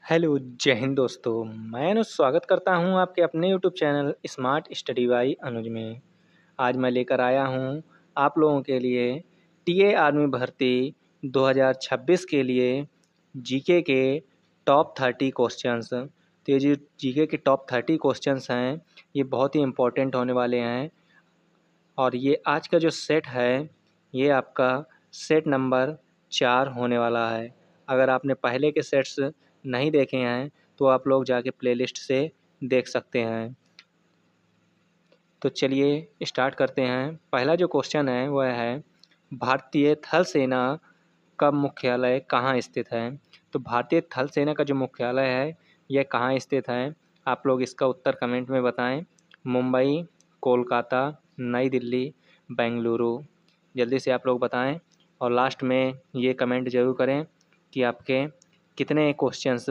Hello, जय हिंद दोस्तों। मैं अनुज स्वागत करता हूं आपके अपने YouTube channel smart study by Anuj में। आज मैं लेकर आया हूं आप लोगों के लिए टीए आर्मी भर्ती 2026 के लिए जीके के टॉप 30 क्वेश्चंस। तो ये जो जीके के टॉप 30 क्वेश्चंस हैं, ये बहुत ही इम्पोर्टेंट होने वाले हैं। और ये आज का जो सेट है, ये आपका सेट नंबर 4 होने वाला है। अगर आपने पहले के सेट्स नहीं देखे हैं तो आप लोग जाके प्लेलिस्ट से देख सकते हैं। तो चलिए स्टार्ट करते हैं। पहला जो क्वेश्चन है वह है भारतीय थल सेना का मुख्यालय कहाँ स्थित है। तो भारतीय थल सेना का जो मुख्यालय है यह कहाँ स्थित है, आप लोग इसका उत्तर कमेंट में बताएं। मुंबई, कोलकाता, नई दिल्ली, बेंगलुरु। जल्दी से आप लोग बताएं और लास्ट में ये कमेंट ज़रूर करें कि आपके कितने क्वेश्चंस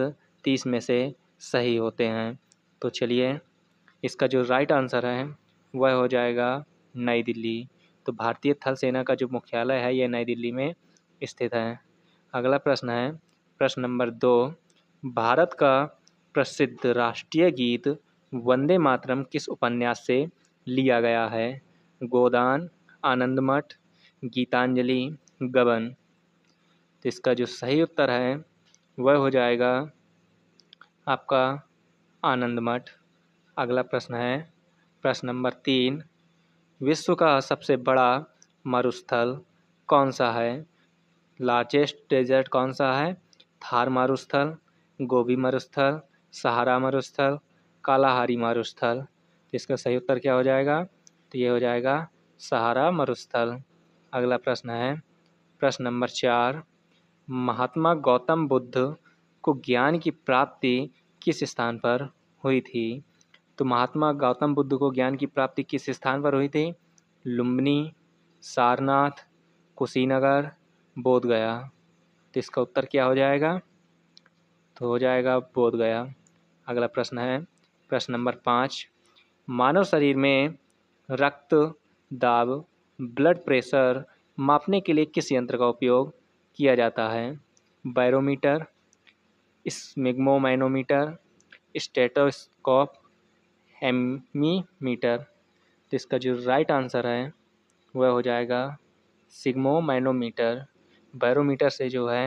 30 में से सही होते हैं। तो चलिए इसका जो राइट आंसर है वह हो जाएगा नई दिल्ली। तो भारतीय थल सेना का जो मुख्यालय है यह नई दिल्ली में स्थित है। अगला प्रश्न है प्रश्न नंबर 2। भारत का प्रसिद्ध राष्ट्रीय गीत वंदे मातरम किस उपन्यास से लिया गया है। गोदान, आनंदमठ, गीतांजलि, गबन। तो इसका जो सही उत्तर है वह हो जाएगा आपका आनंदमठ। अगला प्रश्न है प्रश्न नंबर 3। विश्व का सबसे बड़ा मरुस्थल कौन सा है। लार्जेस्ट डेजर्ट कौन सा है। थार मरुस्थल, गोबी मरुस्थल, सहारा मरुस्थल, कालाहारी मरुस्थल। तो इसका सही उत्तर क्या हो जाएगा, तो ये हो जाएगा सहारा मरुस्थल। अगला प्रश्न है प्रश्न नंबर 4। महात्मा गौतम बुद्ध को ज्ञान की प्राप्ति किस स्थान पर हुई थी। तो महात्मा गौतम बुद्ध को ज्ञान की प्राप्ति किस स्थान पर हुई थी। लुम्बिनी, सारनाथ, कुशीनगर, बोधगया। तो इसका उत्तर क्या हो जाएगा, तो हो जाएगा बोधगया। अगला प्रश्न है प्रश्न नंबर 5। मानव शरीर में रक्त दाब, ब्लड प्रेशर मापने के लिए किस यंत्र का उपयोग किया जाता है। Barometer, sphygmomanometer, stethoscope, haemometer. तो इसका जो राइट आंसर है वह हो जाएगा स्फिग्मोमैनोमीटर। बैरोमीटर से जो है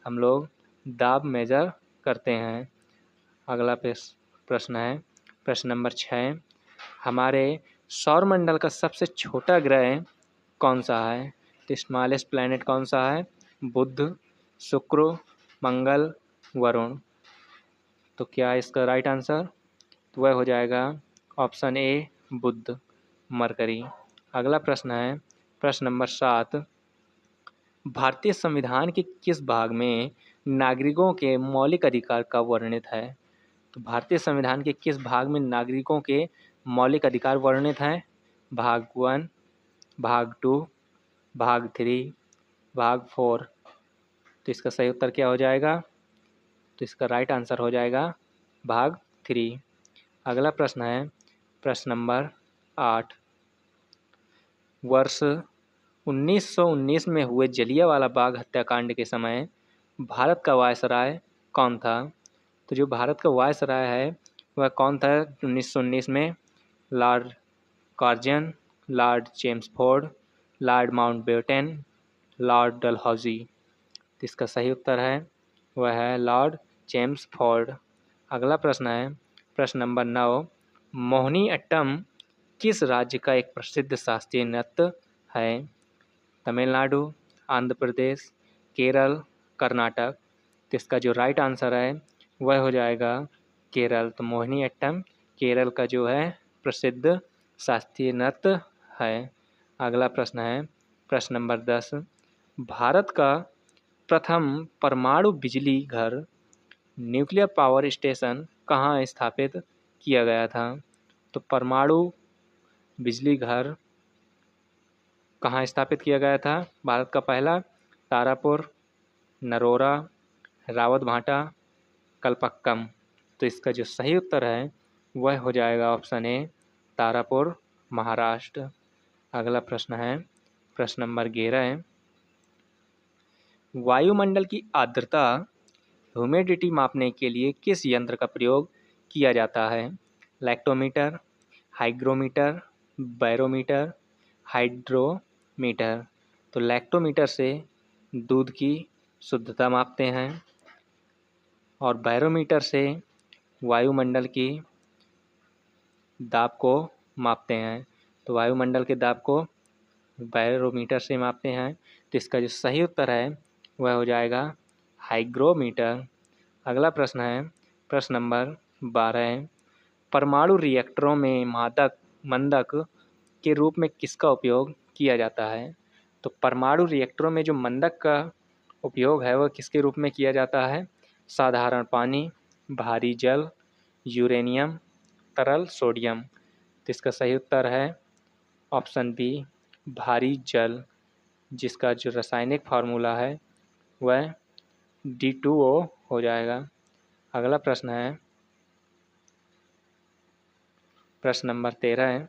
हम लोग दाब मेजर करते हैं। अगला प्रश्न है प्रश्न नंबर 6। हमारे सौरमंडल का सबसे छोटा ग्रह कौन सा है। तो स्मॉलेस्ट प्लैनेट कौन सा है। बुध, शुक्र, मंगल, वरुण। तो क्या इसका राइट आंसर, तो वह हो जाएगा ऑप्शन ए बुध, मरकरी। अगला प्रश्न है प्रश्न नंबर 7। भारतीय संविधान के किस भाग में नागरिकों के मौलिक अधिकार का वर्णित है। तो भारतीय संविधान के किस भाग में नागरिकों के मौलिक अधिकार वर्णित हैं। भाग 1, भाग 2, भाग 3, भाग 4। तो इसका सही उत्तर क्या हो जाएगा, तो इसका राइट आंसर हो जाएगा भाग 3। अगला प्रश्न है प्रश्न नंबर 8। वर्ष 1919 में हुए जलियांवाला बाग हत्याकांड के समय भारत का वायसराय कौन था। तो जो भारत का वायसराय है वह कौन था 1919 में। Lord Curzon, Lord Chelmsford, Lord Mountbatten, Lord Dalhousie. तो इसका सही उत्तर है वह है लॉर्ड चेम्सफोर्ड। अगला प्रश्न है प्रश्न नंबर 9। मोहिनीअट्टम किस राज्य का एक प्रसिद्ध शास्त्रीय नृत्य है। तमिलनाडु, आंध्र प्रदेश, केरल, कर्नाटक। तो इसका जो राइट आंसर है वह हो जाएगा केरल। तो मोहिनीअट्टम केरल का जो है प्रसिद्ध शास्त्रीय नृत्य है। अगला प्रश्न है प्रश्न नंबर 10। भारत का प्रथम परमाणु बिजली घर न्यूक्लियर पावर स्टेशन कहाँ स्थापित किया गया था। तो परमाणु बिजली घर कहाँ स्थापित किया गया था भारत का पहला। तारापुर, नरोरा, रावतभाटा, कलपक्कम। तो इसका जो सही उत्तर है वह हो जाएगा ऑप्शन ए तारापुर, महाराष्ट्र। अगला प्रश्न है प्रश्न नंबर 11। वायुमंडल की आर्द्रता ह्यूमिडिटी मापने के लिए किस यंत्र का प्रयोग किया जाता है? Lactometer, hygrometer, barometer, hydrometer. तो लैक्टोमीटर से दूध की शुद्धता मापते हैं और बैरोमीटर से वायुमंडल की दाब को मापते हैं। तो वायुमंडल के दाब को बैरोमीटर से मापते हैं। तो इसका जो सही उत्तर है वह हो जाएगा हाइग्रोमीटर। अगला प्रश्न है प्रश्न नंबर 12। परमाणु रिएक्टरों में मंदक के रूप में किसका उपयोग किया जाता है? तो परमाणु रिएक्टरों में जो मंदक का उपयोग है वह किसके रूप में किया जाता है? साधारण पानी, भारी जल, यूरेनियम, तरल सोडियम। तो इसका सही उत्तर है ऑप्शन बी, भारी जल, जिसका जो रासायनिक फार्मूला है वह D2O हो जाएगा। अगला प्रश्न है प्रश्न नंबर 13।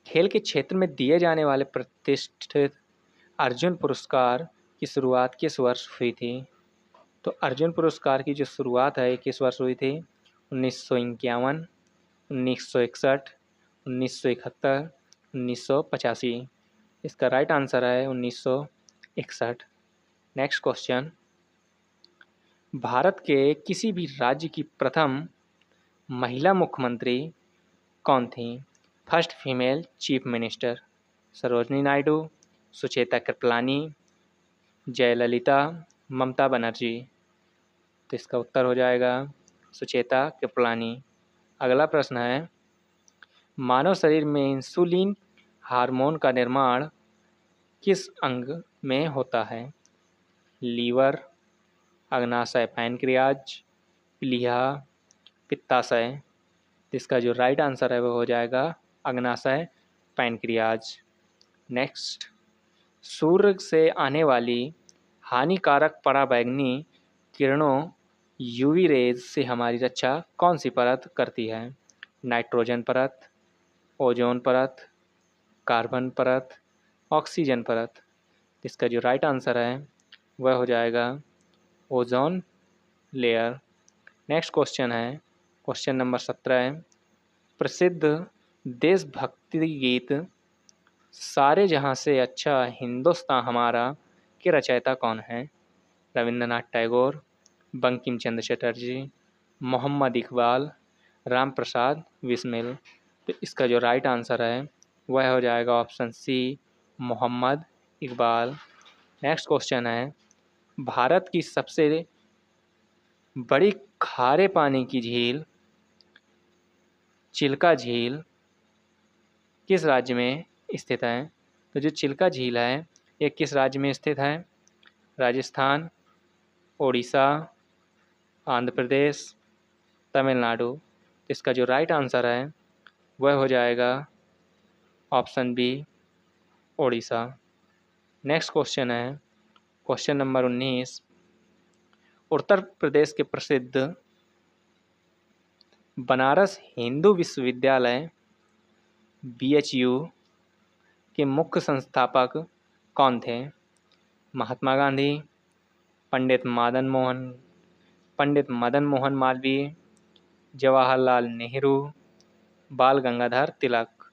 खेल के क्षेत्र में दिए जाने वाले प्रतिष्ठित अर्जुन पुरस्कार की शुरुआत किस वर्ष हुई थी? तो अर्जुन पुरस्कार की जो शुरुआत है किस वर्ष हुई थी? 1951, 1961, 1971, 1985। इसका राइट आंसर है 1961। Next question. भारत के किसी भी राज्य की प्रथम महिला मुख्यमंत्री कौन थी? First female chief minister. Sarojini Naidu, Sucheta Kripalani, Jayalalithaa, Mamata Banerjee. तो इसका उत्तर हो जाएगा सुचेता कृपलानी। अगला प्रश्न है मानव शरीर में इंसुलिन हार्मोन का निर्माण किस अंग में होता है? लीवर, अग्नाशय पैनक्रियाज, प्लीहा, पित्ताशय। इसका जो राइट आंसर है वो हो जाएगा अग्नाशय पैनक्रियाज। नेक्स्ट, सूर्य से आने वाली हानिकारक पराबैंगनी किरणों यूवी रेज से हमारी रक्षा कौन सी परत करती है? नाइट्रोजन परत, ओजोन परत, कार्बन परत, ऑक्सीजन परत। इसका जो राइट आंसर है वह हो जाएगा ओजोन लेयर। नेक्स्ट क्वेश्चन है क्वेश्चन नंबर 17। प्रसिद्ध देशभक्ति गीत सारे जहां से अच्छा हिंदुस्तान हमारा के रचयिता कौन है? रविंद्रनाथ टैगोर, बंकिम चंद्र चटर्जी, मोहम्मद इकबाल, राम प्रसाद बिस्मिल। तो इसका जो राइट आंसर है वह हो जाएगा option C, Mohammad Iqbal. Next question है भारत की सबसे बड़ी खारे पानी की झील चिल्का झील किस राज्य में स्थित है? तो जो चिल्का झील है ये किस राज्य में स्थित है? राजस्थान, ओडिशा, आंध्र प्रदेश, तमिलनाडु। इसका जो राइट आंसर है वह हो जाएगा option B, Odisha. Next question है क्वेश्चन नंबर 19। उत्तर प्रदेश के प्रसिद्ध बनारस हिंदू विश्वविद्यालय BHU के मुख्य संस्थापक कौन थे? महात्मा गांधी, पंडित मदन मोहन मालवीय, जवाहरलाल नेहरू, बाल गंगाधर तिलक।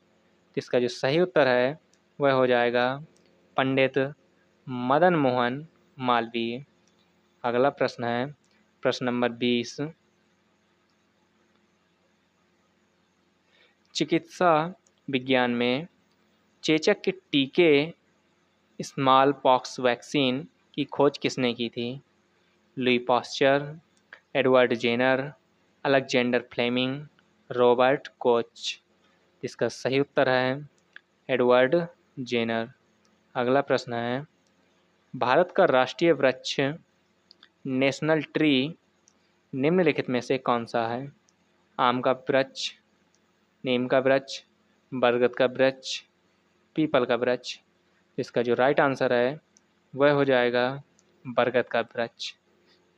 इसका जो सही उत्तर है वह हो जाएगा पंडित मदन मोहन मालवीय। अगला प्रश्न है प्रश्न नंबर 20। चिकित्सा विज्ञान में चेचक के टीके स्मॉल पॉक्स वैक्सीन की खोज किसने की थी? Louis Pasteur, Edward Jenner, Alexander Fleming, Robert Koch. इसका सही उत्तर है एडवर्ड जेनर। अगला प्रश्न है भारत का राष्ट्रीय वृक्ष नेशनल ट्री निम्नलिखित में से कौन सा है? आम का वृक्ष, नीम का वृक्ष, बरगद का वृक्ष, पीपल का वृक्ष। इसका जो राइट आंसर है वह हो जाएगा बरगद का वृक्ष।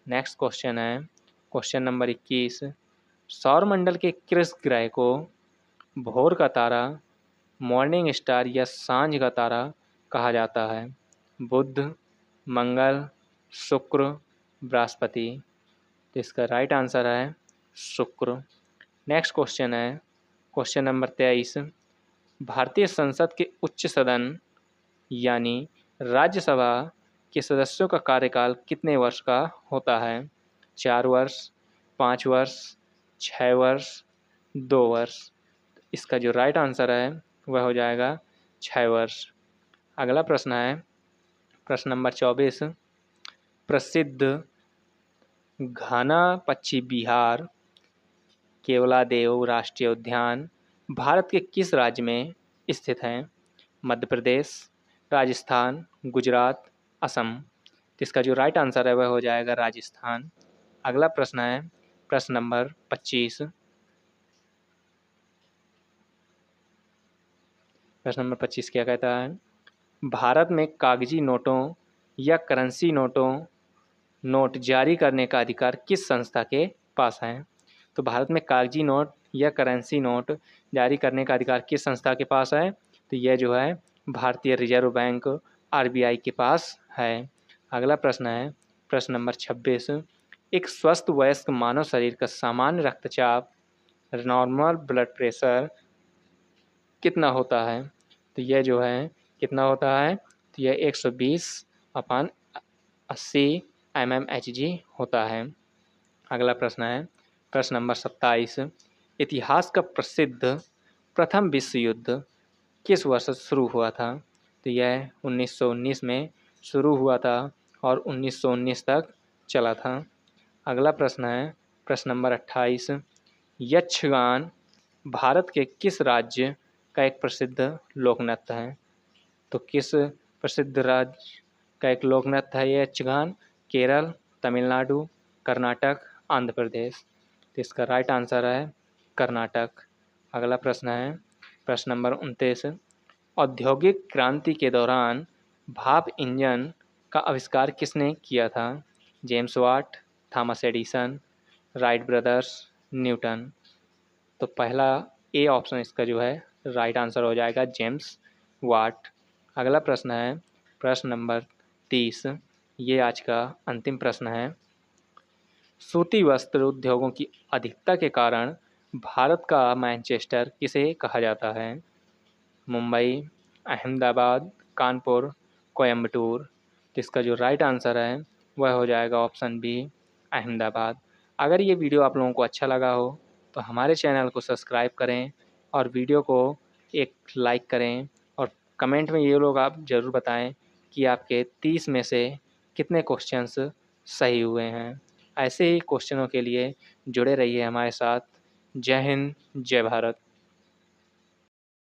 नेक्स्ट क्वेश्चन है क्वेश्चन नंबर 21। सौरमंडल के किस ग्रह को भोर का तारा, मॉर्निंग स्टार या सांझ का तारा कहा जाता है? बुध, मंगल, शुक्र, बृहस्पति। तो इसका राइट आंसर है शुक्र। नेक्स्ट क्वेश्चन है क्वेश्चन नंबर 23। भारतीय संसद के उच्च सदन यानी राज्यसभा के सदस्यों का कार्यकाल कितने वर्ष का होता है? 4 वर्ष, 5 वर्ष, 6 वर्ष, 2 वर्ष। इसका जो राइट आंसर है वह हो जाएगा 6 वर्ष। अगला प्रश्न है प्रश्न नंबर 24। प्रसिद्ध घाना पक्षी बिहार केवलादेव राष्ट्रीय उद्यान भारत के किस राज्य में स्थित है? मध्य प्रदेश, राजस्थान, गुजरात, असम। तो इसका जो राइट आंसर है वह हो जाएगा राजस्थान। अगला प्रश्न है प्रश्न नंबर 25। प्रश्न नंबर 25 क्या कहता है? भारत में कागजी नोटों या करेंसी नोट जारी करने का अधिकार किस संस्था के पास है? तो भारत में कागजी नोट या करेंसी नोट जारी करने का अधिकार किस संस्था के पास है? तो यह जो है भारतीय रिजर्व बैंक RBI के पास है। अगला प्रश्न है प्रश्न नंबर 26। एक स्वस्थ वयस्क मानव शरीर का सामान्य रक्तचाप नॉर्मल ब्लड प्रेशर कितना होता है? तो यह जो है कितना होता है? तो यह 120/80 mmHg होता है। अगला प्रश्न है प्रश्न नंबर 27। इतिहास का प्रसिद्ध प्रथम विश्व युद्ध किस वर्ष शुरू हुआ था? तो यह 1919 में शुरू हुआ था और 1919 तक चला था। अगला प्रश्न है प्रश्न नंबर 28। यक्षगान भारत के किस राज्य का एक प्रसिद्ध लोक नृत्य है? तो किस प्रसिद्ध राज्य का एक लोक नृत्य है यह यक्षगान? केरल, तमिलनाडु, कर्नाटक, आंध्र प्रदेश। तो इसका राइट आंसर है कर्नाटक। अगला प्रश्न है प्रश्न नंबर 29। औद्योगिक क्रांति के दौरान भाप इंजन का आविष्कार किसने किया था? James Watt, Thomas Edison, Wright brothers, Newton. तो पहला ए ऑप्शन इसका जो है राइट आंसर हो जाएगा जेम्स वाट। अगला प्रश्न है प्रश्न नंबर 30। ये आज का अंतिम प्रश्न है। सूती वस्त्र उद्योगों की अधिकता के कारण भारत का मैनचेस्टर किसे कहा जाता है? मुंबई, अहमदाबाद, कानपुर, कोयम्बटूर। तो इसका जो राइट आंसर है वह हो जाएगा ऑप्शन बी अहमदाबाद। अगर ये वीडियो आप लोगों को अच्छा लगा हो तो हमारे चैनल को सब्सक्राइब करें और वीडियो को एक लाइक करें और कमेंट में ये लोग आप ज़रूर बताएं कि आपके 30 में से कितने क्वेश्चंस सही हुए हैं। ऐसे ही क्वेश्चनों के लिए जुड़े रहिए हमारे साथ। जय हिंद, जय भारत।